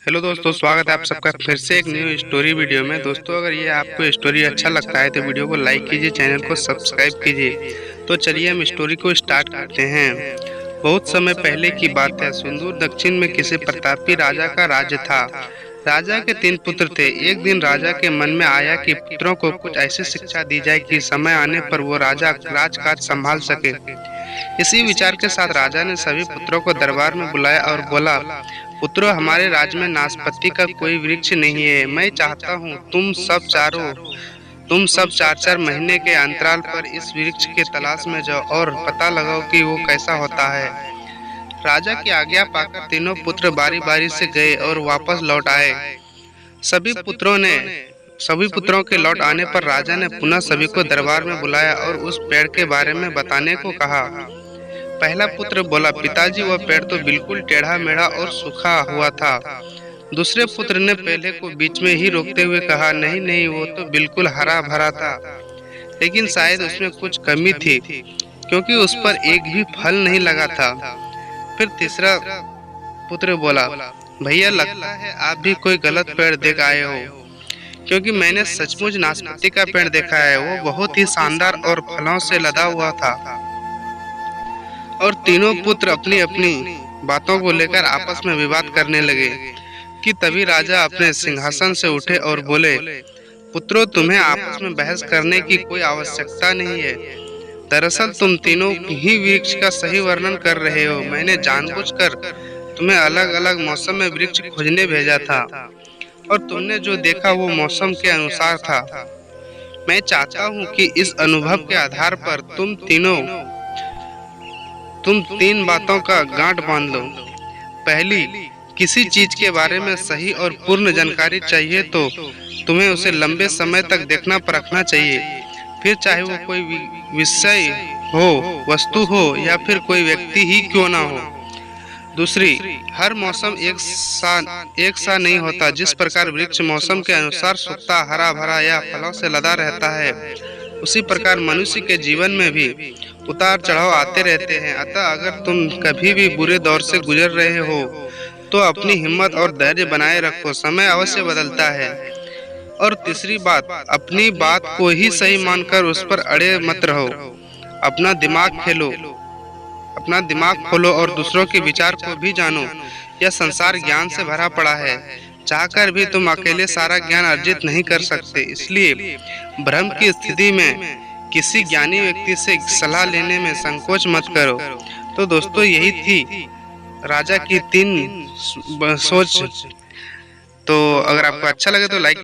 Hello दोस्तों, स्वागत है आप सबका फिर से एक न्यू स्टोरी वीडियो में। दोस्तों, अगर ये आपको स्टोरी अच्छा लगता है तो वीडियो को लाइक कीजिए, चैनल को सब्सक्राइब कीजिए। तो चलिए हम स्टोरी को स्टार्ट करते हैं। बहुत समय पहले की बात है। सुदूर दक्षिण में किसी प्रतापी राजा का राज्य था। राजा के 3 पुत्र थे। एक दिन राजा के मन में आया कि पुत्रों को कुछ ऐसी शिक्षा दी जाए कि समय आने पर वो राजकाज संभाल सके। इसी विचार के साथ राजा ने सभी पुत्रों को दरबार में बुलाया और बोला, पुत्रों, हमारे राज्य में नाशपाती का कोई वृक्ष नहीं है। मैं चाहता हूँ तुम सब 4-4 महीने के अंतराल पर इस वृक्ष के तलाश में जाओ और पता लगाओ कि वो कैसा होता है। राजा की आज्ञा पाकर तीनों पुत्र बारी बारी से गए और वापस लौट आए। सभी पुत्रों के लौट आने पर राजा ने पुनः सभी को दरबार में बुलाया और उस पेड़ के बारे में बताने को कहा। पहला पुत्र बोला, पिताजी, वह पेड़ तो बिल्कुल टेढ़ा मेढ़ा और सूखा हुआ था। दूसरे पुत्र ने पहले को बीच में ही रोकते हुए कहा, नहीं नहीं, वो तो बिल्कुल हरा भरा था, लेकिन शायद उसमें कुछ कमी थी क्योंकि उस पर एक भी फल नहीं लगा था। फिर तीसरा पुत्र बोला, भैया, लगता है आप भी कोई गलत पेड़ देख आए हो, क्योंकि मैंने सचमुच नाशपाती का पेड़ देखा है। वो बहुत ही शानदार और फलों से लदा हुआ था। और तीनों पुत्र अपनी अपनी बातों को लेकर आपस में विवाद करने लगे कि तभी राजा अपने सिंहासन से उठे और बोले, पुत्रों, तुम्हें आपस में बहस करने की कोई आवश्यकता नहीं है। दरअसल तुम तीनों ही वृक्ष का सही वर्णन कर रहे हो। मैंने जानबूझकर तुम्हें अलग अलग मौसम में वृक्ष खोजने भेजा था और तुमने जो देखा वो मौसम के अनुसार था। मैं चाहता हूँ कि इस अनुभव के आधार पर तुम 3 बातों का गांठ बांध लो। पहली, किसी चीज के बारे में सही और पूर्ण जानकारी चाहिए तो तुम्हें उसे लंबे समय तक देखना परखना चाहिए, फिर चाहे वो कोई विषय हो, वस्तु हो या फिर कोई व्यक्ति ही क्यों ना हो। दूसरी, हर मौसम एक सा नहीं होता। जिस प्रकार वृक्ष मौसम के अनुसार सूखता, हरा भरा या फलों से लदा रहता है, उसी प्रकार मनुष्य के जीवन में भी उतार चढ़ाव आते रहते हैं। अतः अगर तुम कभी भी बुरे दौर से गुजर रहे हो तो अपनी हिम्मत और धैर्य बनाए रखो, समय अवश्य बदलता है। और तीसरी बात, अपनी बात को ही सही मानकर उस पर अड़े मत रहो। अपना दिमाग खोलो और दूसरों के विचार को भी जानो। यह संसार ज्ञान से भरा पड़ा है। चाहकर भी तुम अकेले सारा ज्ञान अर्जित नहीं कर सकते। इसलिए भ्रम की स्थिति में किसी ज्ञानी व्यक्ति से सलाह लेने में संकोच मत करो। तो दोस्तों, यही थी राजा की 3 सोच। तो अगर आपको अच्छा लगे तो लाइक